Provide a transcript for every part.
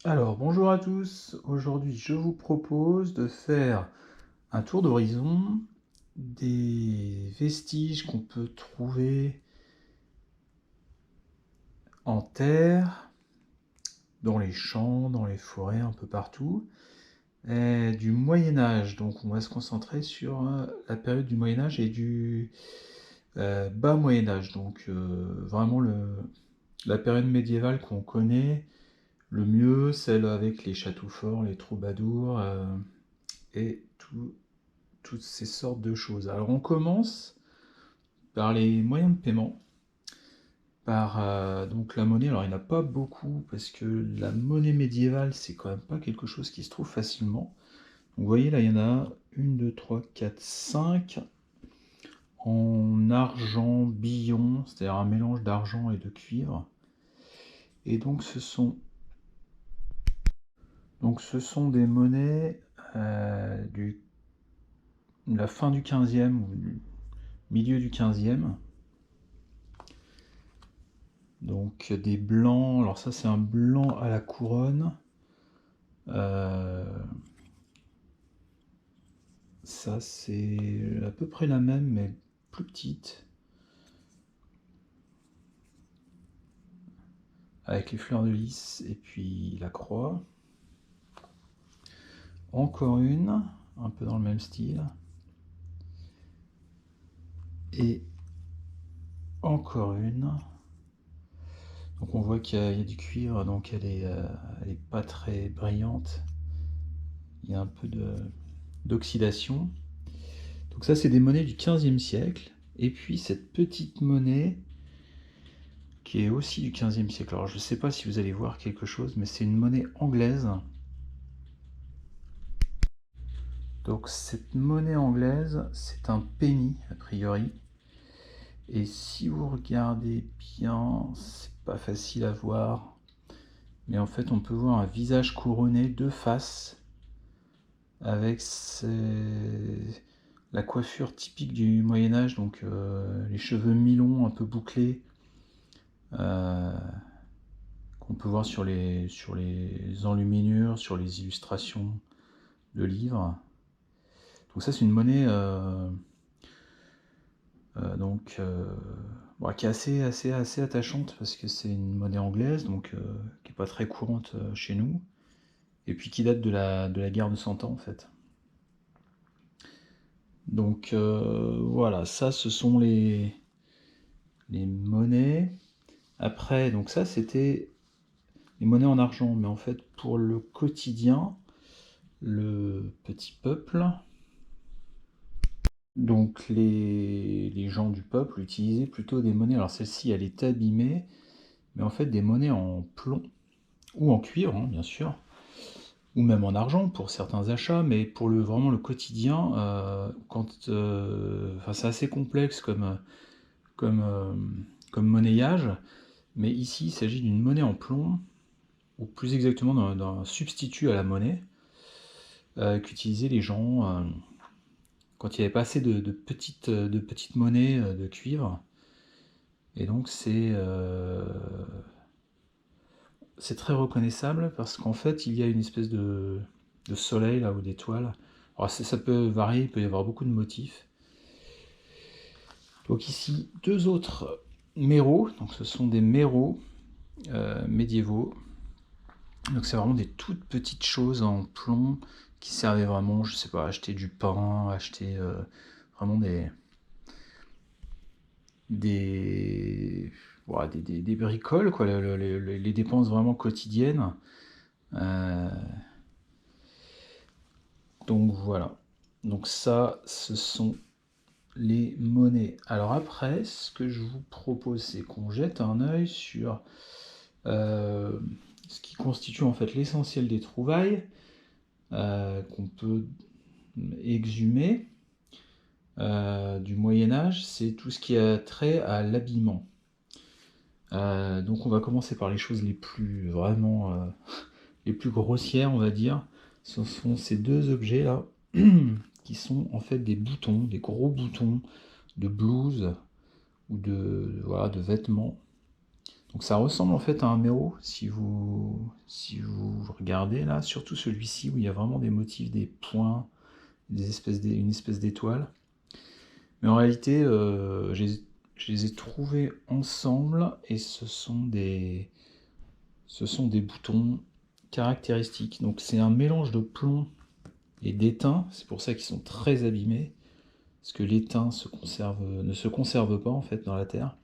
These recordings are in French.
Alors, bonjour à tous. Aujourd'hui, je vous propose de faire un tour d'horizon des vestiges qu'on peut trouver en terre, dans les champs, dans les forêts, un peu partout, et du Moyen Âge. Donc, on va se concentrer sur la période du Moyen Âge et du bas Moyen Âge. Donc, vraiment la période médiévale qu'on connaît le mieux, celle avec les châteaux forts, les troubadours et toutes ces sortes de choses. Alors on commence par les moyens de paiement, par donc la monnaie. Alors il n'y en a pas beaucoup parce que la monnaie médiévale c'est quand même pas quelque chose qui se trouve facilement. Donc, vous voyez là il y en a 1, 2, 3, 4, 5 en argent billon, c'est-à-dire un mélange d'argent et de cuivre. Et donc ce sont des monnaies de la fin du 15e ou du milieu du 15e. Donc des blancs, alors ça c'est un blanc à la couronne. Euh, Ça c'est à peu près la même mais plus petite. Avec les fleurs de lys et puis la croix. Encore une, un peu dans le même style. Et encore une. Donc on voit qu'il y a du cuivre, donc elle est pas très brillante. Il y a un peu d'oxydation. Donc ça c'est des monnaies du 15e siècle. Et puis cette petite monnaie qui est aussi du 15e siècle. Alors je ne sais pas si vous allez voir quelque chose, mais c'est une monnaie anglaise. Donc cette monnaie anglaise, c'est un penny a priori. Et si vous regardez bien, c'est pas facile à voir, mais en fait on peut voir un visage couronné de faces avec la coiffure typique du Moyen Âge, donc les cheveux mi-longs, un peu bouclés, euh, qu'on peut voir sur les enluminures, sur les illustrations de livres. Donc ça c'est une monnaie bon, qui est assez attachante parce que c'est une monnaie anglaise, donc qui n'est pas très courante chez nous, et puis qui date de la guerre de 100 ans en fait. Donc voilà, ça ce sont les monnaies. Après, donc ça c'était les monnaies en argent, mais en fait pour le quotidien, le petit peuple, donc les gens du peuple utilisaient plutôt des monnaies, alors celle-ci elle est abîmée, mais en fait des monnaies en plomb, ou en cuivre hein, bien sûr, ou même en argent pour certains achats, mais pour vraiment le quotidien, enfin, c'est assez complexe comme, euh, comme monnayage, mais ici il s'agit d'une monnaie en plomb, ou plus exactement d'un substitut à la monnaie, qu'utilisaient les gens quand il n'y avait pas assez de petites monnaies de cuivre. Et donc c'est très reconnaissable parce qu'en fait il y a une espèce de soleil là ou d'étoile. Alors ça peut varier, il peut y avoir beaucoup de motifs. Donc ici deux autres méros, donc ce sont des méros médiévaux. Donc c'est vraiment des toutes petites choses en plomb qui servaient vraiment, je sais pas, à acheter du pain, acheter vraiment des, voilà, des bricoles, quoi, les dépenses vraiment quotidiennes. Euh, donc voilà. Donc ça, ce sont les monnaies. Alors après, ce que je vous propose, c'est qu'on jette un œil sur euh, ce qui constitue en fait l'essentiel des trouvailles qu'on peut exhumer du Moyen Âge, c'est tout ce qui a trait à l'habillement. Donc on va commencer par les choses les plus vraiment les plus grossières, on va dire. Ce sont ces deux objets là qui sont en fait des boutons, des gros boutons de blouse ou de, voilà, de vêtements. Donc ça ressemble en fait à un méro, si vous regardez là, surtout celui-ci où il y a vraiment des motifs, des points, une espèce d'étoile. Mais en réalité, je les ai trouvés ensemble et ce sont des boutons caractéristiques. Donc c'est un mélange de plomb et d'étain, c'est pour ça qu'ils sont très abîmés, parce que l'étain ne se conserve pas en fait dans la terre.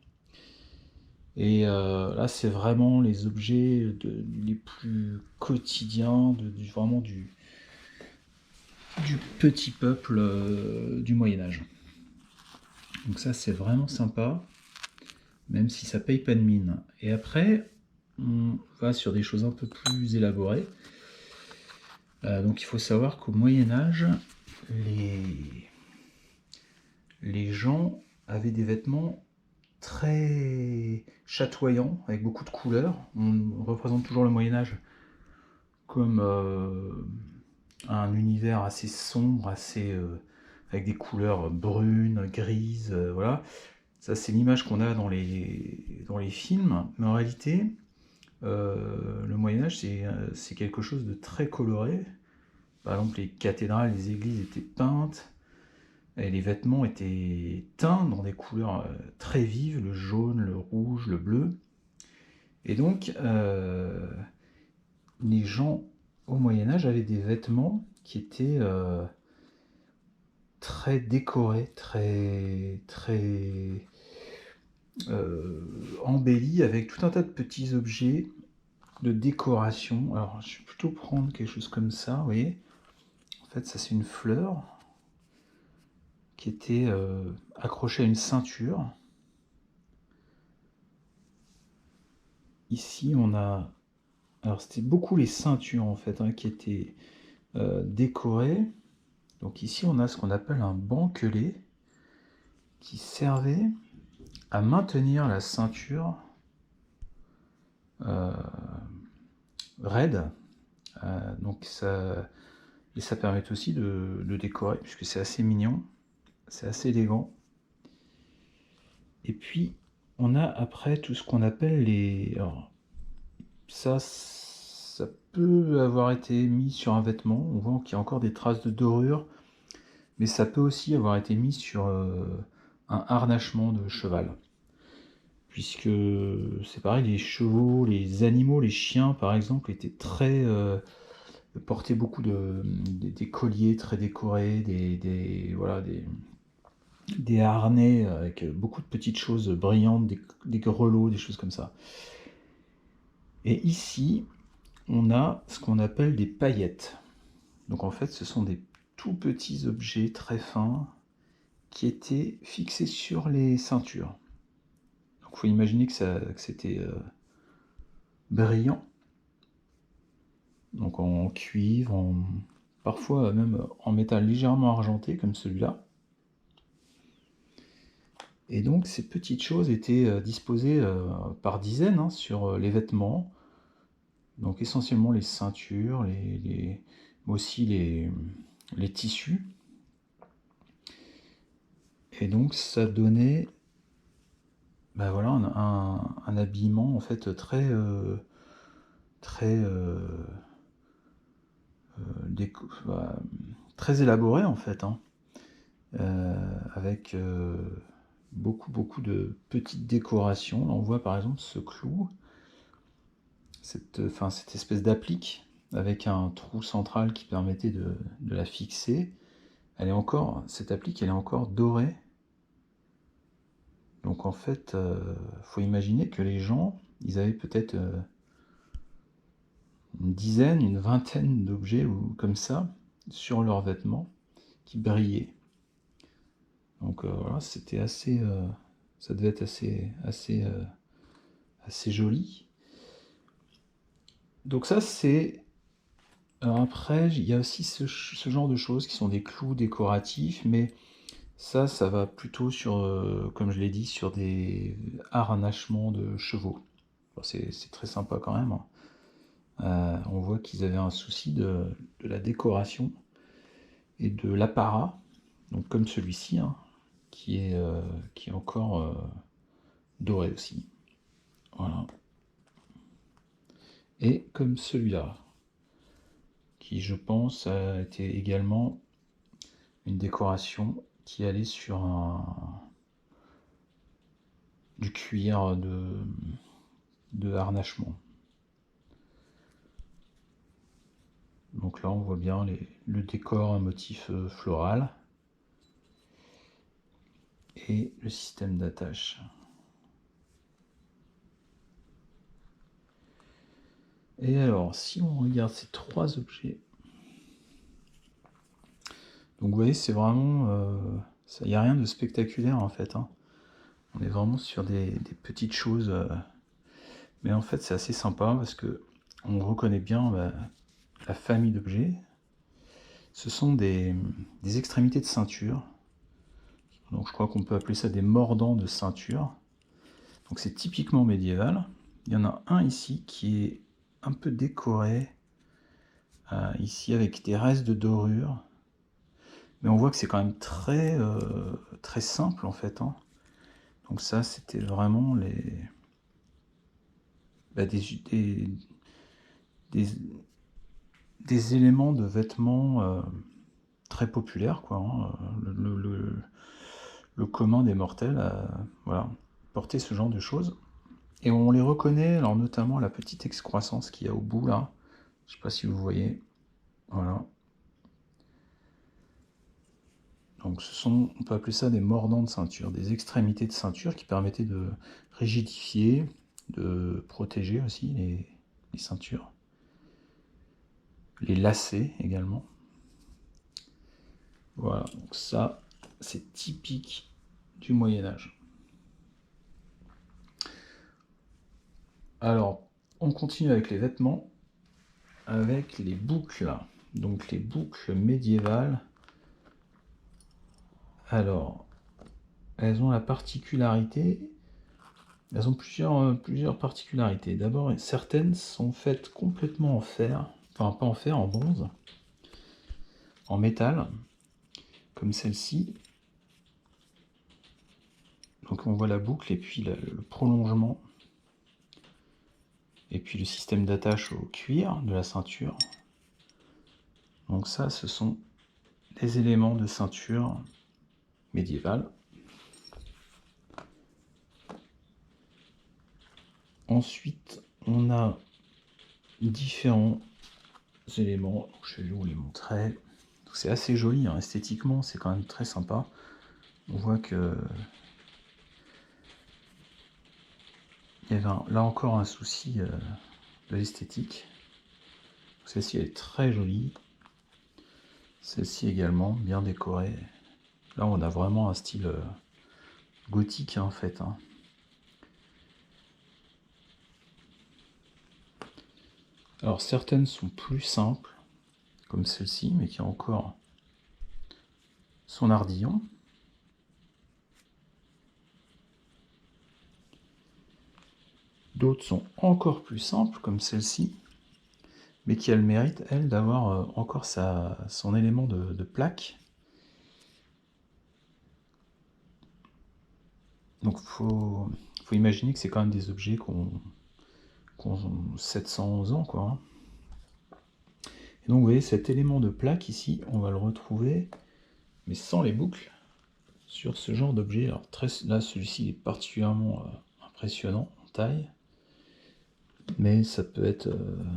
Et là, c'est vraiment les objets les plus quotidiens, vraiment du petit peuple du Moyen-Âge. Donc ça, c'est vraiment sympa, même si ça paye pas de mine. Et après, on va sur des choses un peu plus élaborées. Donc il faut savoir qu'au Moyen-Âge, les gens avaient des vêtements très chatoyants, avec beaucoup de couleurs. On représente toujours le Moyen-Âge comme un univers assez sombre, avec des couleurs brunes, grises, voilà. Ça, c'est l'image qu'on a dans les films, mais en réalité, le Moyen-Âge, c'est quelque chose de très coloré. Par exemple, les cathédrales, les églises étaient peintes, et les vêtements étaient teints dans des couleurs très vives, le jaune, le rouge, le bleu. Et donc, les gens au Moyen-Âge avaient des vêtements qui étaient très décorés, très embellis, avec tout un tas de petits objets de décoration. Alors, je vais plutôt prendre quelque chose comme ça, vous voyez. En fait, ça, c'est une fleur qui était accrochée à une ceinture. Ici, on a... Alors, c'était beaucoup les ceintures, en fait, hein, qui étaient décorées. Donc ici, on a ce qu'on appelle un banquelet qui servait à maintenir la ceinture raide. Donc ça permet aussi de décorer, puisque c'est assez mignon, c'est assez élégant. Et puis, on a après tout ce qu'on appelle les... Alors, ça peut avoir été mis sur un vêtement. On voit qu'il y a encore des traces de dorure, mais ça peut aussi avoir été mis sur un harnachement de cheval. Puisque c'est pareil, les chevaux, les animaux, les chiens par exemple, étaient portaient beaucoup des colliers très décorés, voilà, des harnais avec beaucoup de petites choses brillantes, des grelots, des choses comme ça. Et ici, on a ce qu'on appelle des paillettes. Donc en fait, ce sont des tout petits objets très fins qui étaient fixés sur les ceintures. Donc il faut imaginer que c'était brillant, donc en cuivre, parfois même en métal légèrement argenté comme celui-là. Et donc ces petites choses étaient disposées par dizaines sur les vêtements, donc essentiellement les ceintures, mais aussi les tissus. Et donc ça donnait voilà, un habillement en fait très très élaboré en fait, avec beaucoup de petites décorations. Là, on voit par exemple ce clou, cette espèce d'applique avec un trou central qui permettait de la fixer. Cette applique, elle est encore dorée. Donc en fait, faut imaginer que les gens, ils avaient peut-être une dizaine, une vingtaine d'objets ou comme ça sur leurs vêtements qui brillaient. Donc voilà, c'était ça devait être assez joli. Donc ça c'est... Alors après, il y a aussi ce genre de choses qui sont des clous décoratifs, mais ça va plutôt sur, comme je l'ai dit, sur des harnachements de chevaux. Bon, c'est très sympa quand même. On voit qu'ils avaient un souci de la décoration et de l'apparat, donc comme celui-ci, qui est encore doré aussi. Voilà. et comme celui-là, qui je pense a été également une décoration qui allait sur du cuir de harnachement. Donc là on voit bien le décor à motif floral et le système d'attache. Et alors, si on regarde ces trois objets, donc vous voyez, c'est vraiment, il n'y a rien de spectaculaire en fait, hein. On est vraiment sur des petites choses, mais en fait c'est assez sympa parce que on reconnaît bien la famille d'objets. Ce sont des extrémités de ceinture, donc je crois qu'on peut appeler ça des mordants de ceinture. Donc c'est typiquement médiéval. Il y en a un ici qui est un peu décoré, ici avec des restes de dorure. Mais on voit que c'est quand même très, très simple en fait, hein. Donc ça, c'était vraiment des éléments de vêtements très populaires, quoi, hein. Le commun des mortels voilà, porter ce genre de choses. Et on les reconnaît, alors notamment la petite excroissance qu'il y a au bout là. Je sais pas si vous voyez. Voilà. Donc on peut appeler ça des mordants de ceinture, des extrémités de ceinture qui permettaient de rigidifier, de protéger aussi les ceintures, les lacets également. Voilà, donc ça c'est typique du Moyen-Âge. Alors, on continue avec les vêtements, avec les boucles. Donc les boucles médiévales. Alors, elles ont la particularité, elles ont plusieurs particularités. D'abord, certaines sont faites complètement en fer, enfin pas en fer, en bronze, en métal, comme celle-ci. Donc on voit la boucle et puis le prolongement, et puis le système d'attache au cuir de la ceinture. Donc ça, ce sont des éléments de ceinture médiévale. Ensuite, on a différents éléments. Je vais vous les montrer. C'est assez joli, hein. Esthétiquement, c'est quand même très sympa. On voit que il y avait là encore un souci de l'esthétique. Celle-ci est très jolie. Celle-ci également, bien décorée. Là, on a vraiment un style gothique, hein, en fait, hein. Alors, certaines sont plus simples, comme celle-ci, mais qui a encore son ardillon. D'autres sont encore plus simples, comme celle-ci, mais qui a le mérite, elle, d'avoir encore son élément de plaque. Donc faut imaginer que c'est quand même des objets qui ont 700 ans, quoi, hein. Et donc vous voyez, cet élément de plaque ici, on va le retrouver, mais sans les boucles, sur ce genre d'objet. Alors là, celui-ci est particulièrement impressionnant en taille, mais ça peut être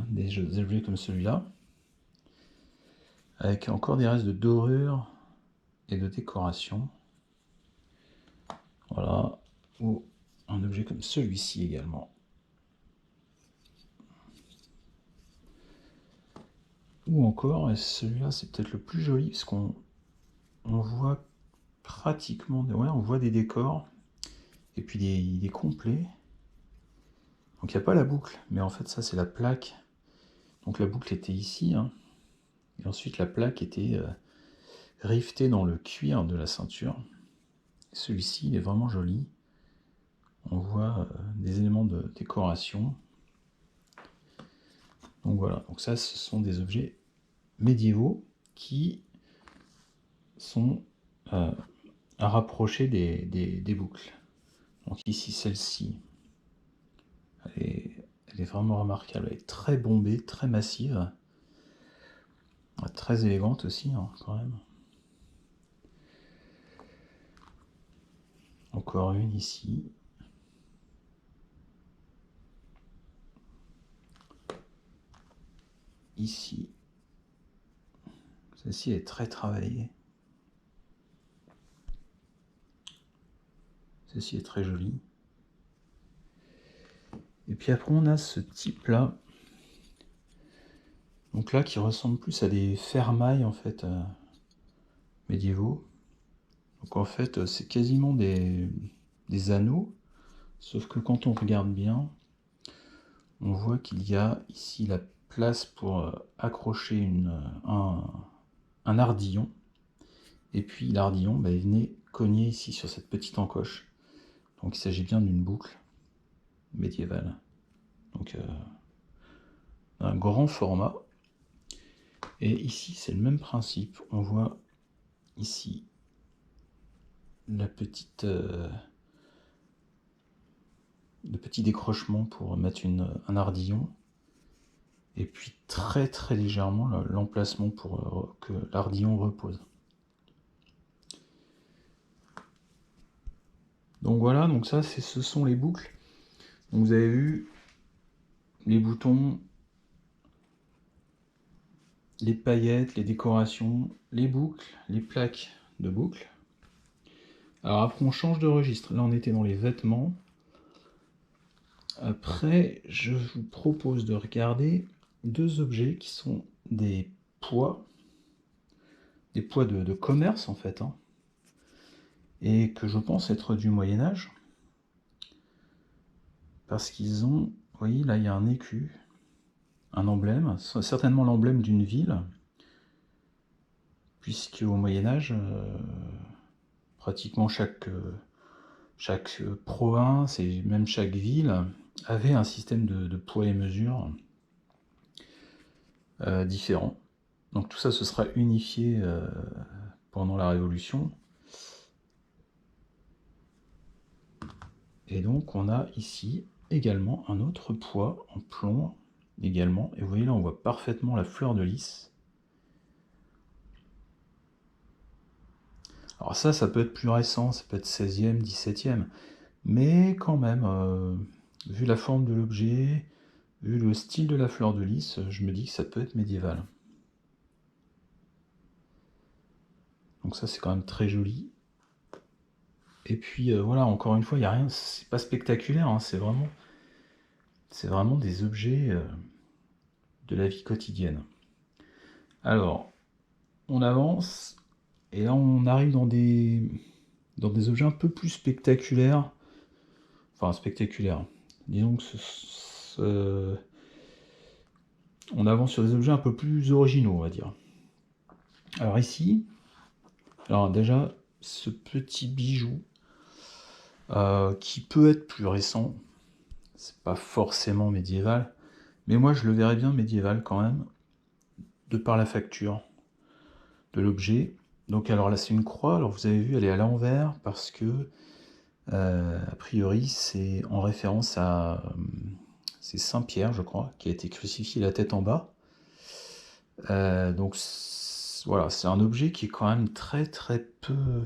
des objets comme celui-là, avec encore des restes de dorure et de décoration. Voilà, ou un objet comme celui-ci également. Ou encore, et celui-là c'est peut-être le plus joli, parce qu'on voit pratiquement, ouais, on voit des décors, et puis il est complet. Donc il n'y a pas la boucle, mais en fait ça c'est la plaque. Donc la boucle était ici, hein, et ensuite la plaque était rivetée dans le cuir de la ceinture. Celui-ci il est vraiment joli. On voit des éléments de décoration. Donc voilà, donc ça ce sont des objets médiévaux qui sont à rapprocher des boucles. Donc ici celle-ci, elle elle est vraiment remarquable. Elle est très bombée, très massive. Très élégante aussi, hein, quand même. Encore une ici. Ici. Celle-ci est très travaillée. Celle-ci est très jolie. Et puis après, on a ce type-là. Donc là, qui ressemble plus à des fermailles, en fait, médiévaux. Donc en fait, c'est quasiment des anneaux. Sauf que quand on regarde bien, on voit qu'il y a ici la place pour accrocher un ardillon. Et puis l'ardillon, il venait cogner ici sur cette petite encoche. Donc il s'agit bien d'une boucle médiévale. Donc un grand format. Et ici, c'est le même principe. On voit ici la petite, le petit décrochement pour mettre un ardillon. Et puis très très légèrement l'emplacement pour que l'ardillon repose. Donc voilà, donc ça ce sont les boucles. Donc vous avez vu les boutons, les paillettes, les décorations, les boucles, les plaques de boucles. Alors après on change de registre. Là on était dans les vêtements. Après je vous propose de regarder deux objets qui sont des poids de commerce en fait, hein, et que je pense être du Moyen-Âge. Parce qu'ils ont, vous voyez là il y a un écu, un emblème, certainement l'emblème d'une ville, puisque au Moyen-Âge, pratiquement chaque province et même chaque ville avait un système de poids et mesures différent. Donc tout ça se sera unifié pendant la Révolution. Et donc on a ici également un autre poids en plomb également. Et vous voyez là on voit parfaitement la fleur de lys. Alors ça peut être plus récent, ça peut être 16e, 17e. Mais quand même, vu la forme de l'objet, vu le style de la fleur de lys, je me dis que ça peut être médiéval. Donc ça c'est quand même très joli. Et puis voilà, encore une fois, il n'y a rien, c'est pas spectaculaire, hein, c'est vraiment des objets de la vie quotidienne. Alors, on avance, et là on arrive dans des objets un peu plus spectaculaires. Enfin, spectaculaires. Disons que on avance sur des objets un peu plus originaux, on va dire. Alors ici, déjà, ce petit bijou, qui peut être plus récent, c'est pas forcément médiéval, mais moi je le verrais bien médiéval quand même, de par la facture de l'objet. Donc alors là c'est une croix, alors vous avez vu elle est à l'envers parce que a priori c'est en référence à c'est Saint Pierre je crois, qui a été crucifié la tête en bas. Donc voilà, c'est un objet qui est quand même très très peu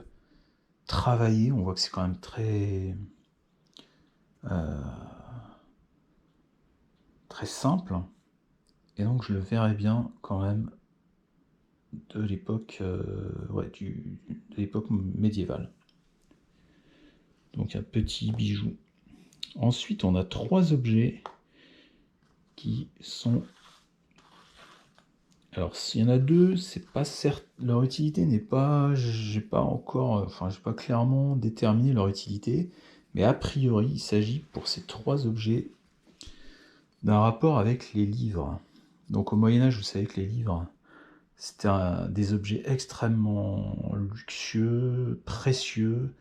travaillé, on voit que c'est quand même très très simple, et donc je le verrais bien quand même de l'époque de l'époque médiévale. Donc un petit bijou. Ensuite on a trois objets qui sont, alors s'il y en a deux, c'est pas certes, leur utilité n'est pas, j'ai pas clairement déterminé leur utilité, mais a priori il s'agit pour ces trois objets d'un rapport avec les livres. Donc au Moyen-Âge, vous savez que les livres, c'était des objets extrêmement luxueux, précieux.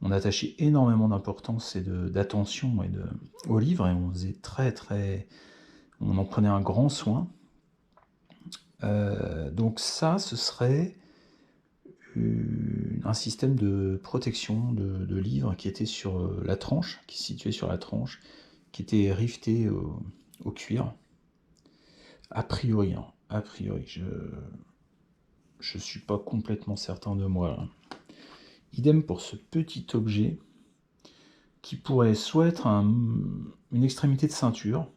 On attachait énormément d'importance et d'attention aux livres, et on faisait on en prenait un grand soin. Donc ça, ce serait un système de protection de livres qui était sur la tranche, qui se situait sur la tranche, qui était rifté au cuir. A priori, hein, a priori, je suis pas complètement certain de moi là. Idem pour ce petit objet qui pourrait soit être une extrémité de ceinture,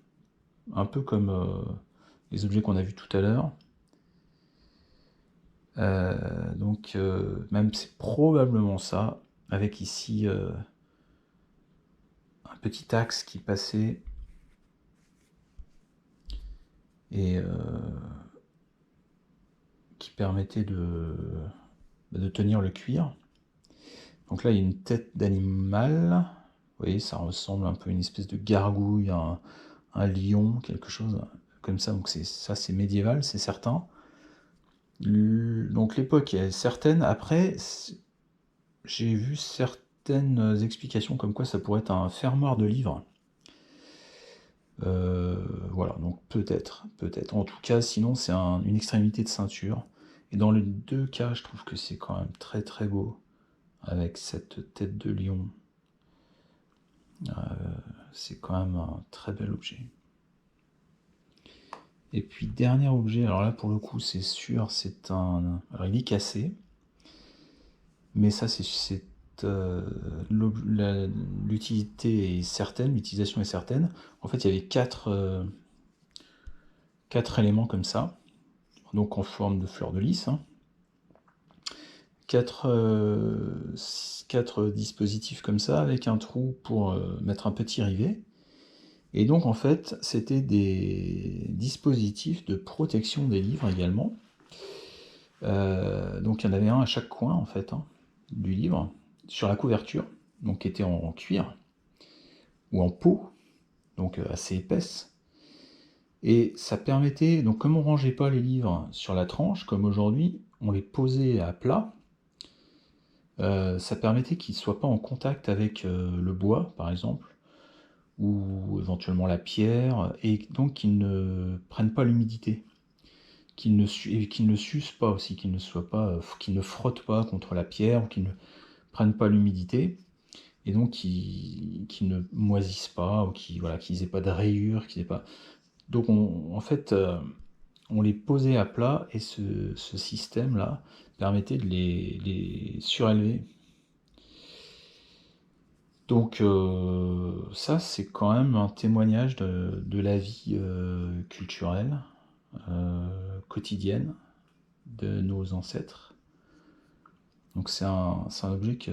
un peu comme les objets qu'on a vus tout à l'heure. Donc même c'est probablement ça, avec ici un petit axe qui passait et qui permettait de tenir le cuir. Donc là il y a une tête d'animal, vous voyez ça ressemble un peu à une espèce de gargouille, un lion, quelque chose comme ça, donc ça c'est médiéval, c'est certain. Donc l'époque est certaine, après j'ai vu certaines explications comme quoi ça pourrait être un fermoir de livres. Voilà, donc peut-être. En tout cas, sinon c'est une extrémité de ceinture. Et dans les deux cas, je trouve que c'est quand même très très beau, avec cette tête de lion. C'est quand même un très bel objet. Et puis dernier objet, alors là pour le coup c'est sûr, c'est un... Alors il est cassé, mais ça c'est l'utilité est certaine, l'utilisation est certaine. En fait il y avait quatre éléments comme ça, donc en forme de fleur de lys, hein. Quatre dispositifs comme ça, avec un trou pour mettre un petit rivet. Et donc en fait, c'était des dispositifs de protection des livres également. Donc il y en avait un à chaque coin en fait, hein, du livre, sur la couverture, donc qui était en cuir, ou en peau, donc assez épaisse. Et ça permettait, donc comme on rangeait pas les livres sur la tranche, comme aujourd'hui, on les posait à plat, ça permettait qu'ils ne soient pas en contact avec le bois, par exemple, ou éventuellement la pierre, et donc qu'ils ne prennent pas l'humidité, qu'ils ne s'usent pas aussi, qu'ils ne frottent pas contre la pierre, ou qu'ils ne prennent pas l'humidité, et donc qu'ils ne moisissent pas, ou qu'ils n'aient pas de rayures, qu'ils aient pas... Donc en fait, on les posait à plat, et ce système-là permettait de les surélever. Donc ça, c'est quand même un témoignage de la vie culturelle, quotidienne de nos ancêtres. Donc c'est un objet qui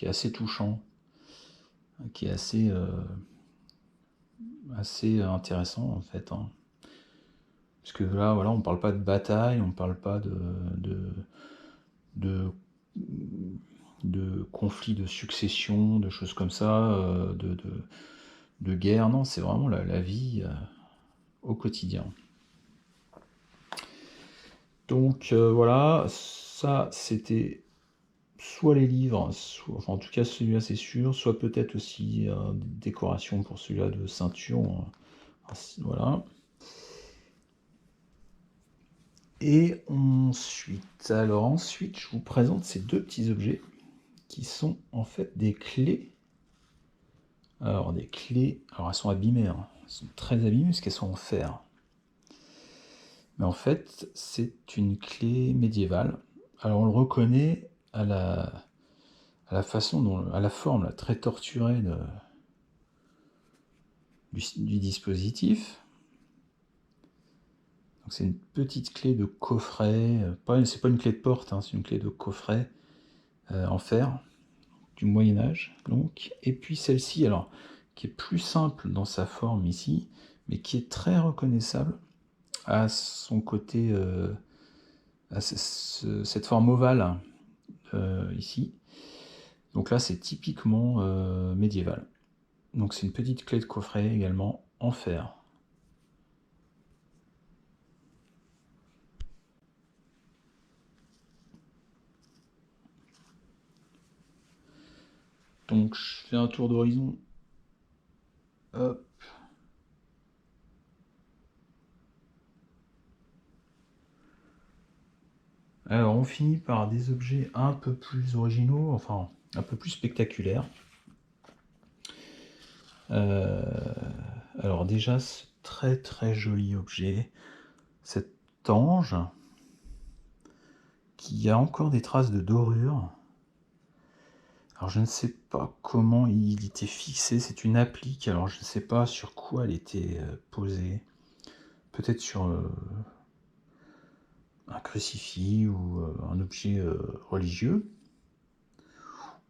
est assez touchant, qui est assez intéressant en fait, hein. Parce que là, voilà, on parle pas de bataille, on parle pas de conflits de succession, de choses comme ça, de guerre. Non, c'est vraiment la vie au quotidien. Donc voilà, ça c'était soit les livres, enfin en tout cas celui-là c'est sûr, soit peut-être aussi des décorations pour celui-là de ceinture. Voilà. Et ensuite, je vous présente ces deux petits objets qui sont en fait des clés. Alors des clés, alors elles sont abîmées, hein. Elles sont très abîmées parce qu'elles sont en fer. Mais en fait, c'est une clé médiévale. Alors on le reconnaît à la façon dont, à la forme là, très torturée du dispositif. Donc c'est une petite clé de coffret, c'est pas une clé de porte, hein, c'est une clé de coffret en fer du Moyen-Âge. Donc, et puis celle-ci, alors, qui est plus simple dans sa forme ici, mais qui est très reconnaissable à son côté, à cette forme ovale ici. Donc là, c'est typiquement médiéval. Donc c'est une petite clé de coffret également en fer. Donc je fais un tour d'horizon. Hop. Alors on finit par des objets un peu plus originaux, enfin un peu plus spectaculaires. Alors déjà, ce très très joli objet, cet ange qui a encore des traces de dorure. Alors je ne sais pas comment il était fixé, c'est une applique, alors je ne sais pas sur quoi elle était posée. Peut-être sur un crucifix ou un objet religieux,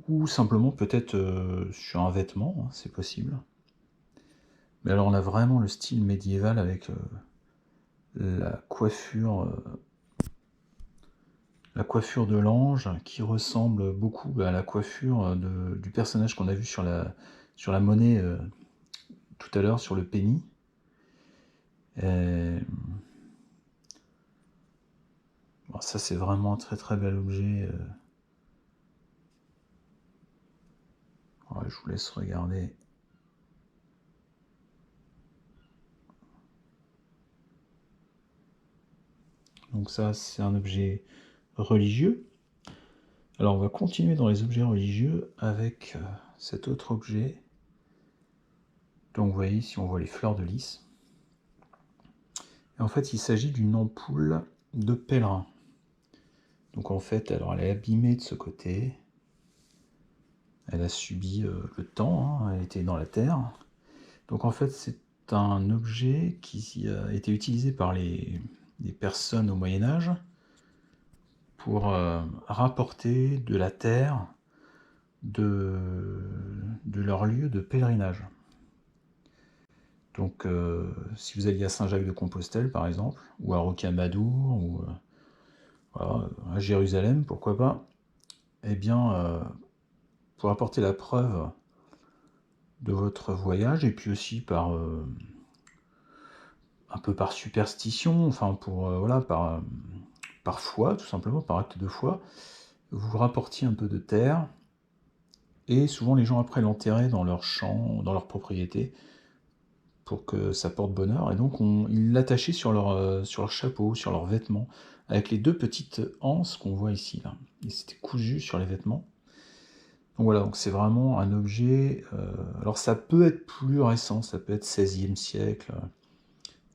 ou simplement peut-être sur un vêtement, hein, c'est possible. Mais alors on a vraiment le style médiéval avec la coiffure de l'ange qui ressemble beaucoup à la coiffure du personnage qu'on a vu sur la monnaie tout à l'heure, sur le penny. Et... bon, ça c'est vraiment un très très bel objet. Ouais, je vous laisse regarder. Donc ça c'est un objet religieux. Alors on va continuer dans les objets religieux avec cet autre objet. Donc vous voyez ici on voit les fleurs de lys. Et en fait il s'agit d'une ampoule de pèlerin. Donc en fait alors elle est abîmée de ce côté. Elle a subi le temps, hein, elle était dans la terre. Donc en fait c'est un objet qui a été utilisé par les personnes au Moyen-Âge pour rapporter de la terre de leur lieu de pèlerinage. Donc si vous alliez à Saint-Jacques-de-Compostelle par exemple, ou à Rocamadour, ou voilà, à Jérusalem, pourquoi pas, eh bien pour apporter la preuve de votre voyage, et puis aussi par un peu par superstition, enfin pour voilà, par foi, tout simplement, par acte de foi, vous rapportiez un peu de terre, et souvent les gens après l'enterraient dans leur champ, dans leur propriété, pour que ça porte bonheur, et donc ils l'attachaient sur leur chapeau, sur leurs vêtements, avec les deux petites anses qu'on voit ici, là. Et c'était cousu sur les vêtements. Donc voilà, donc c'est vraiment un objet... alors ça peut être plus récent, ça peut être 16e siècle,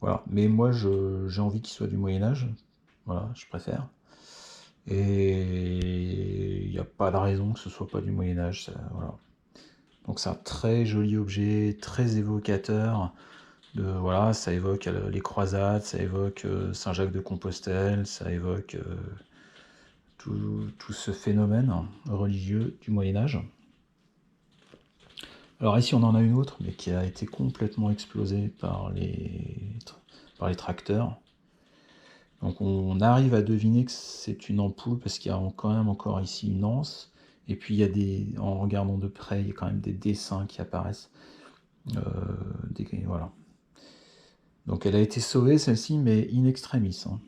voilà. Mais moi j'ai envie qu'il soit du Moyen-Âge, voilà, je préfère. Et il n'y a pas de raison que ce soit pas du Moyen-Âge, voilà. Donc c'est un très joli objet, très évocateur. Voilà, ça évoque les croisades, ça évoque Saint-Jacques-de-Compostelle, ça évoque tout ce phénomène religieux du Moyen-Âge. Alors ici on en a une autre, mais qui a été complètement explosée par les tracteurs. Donc on arrive à deviner que c'est une ampoule, parce qu'il y a quand même encore ici une anse, et puis il y a en regardant de près, il y a quand même des dessins qui apparaissent. Voilà. Donc elle a été sauvée celle-ci, mais in extremis, hein.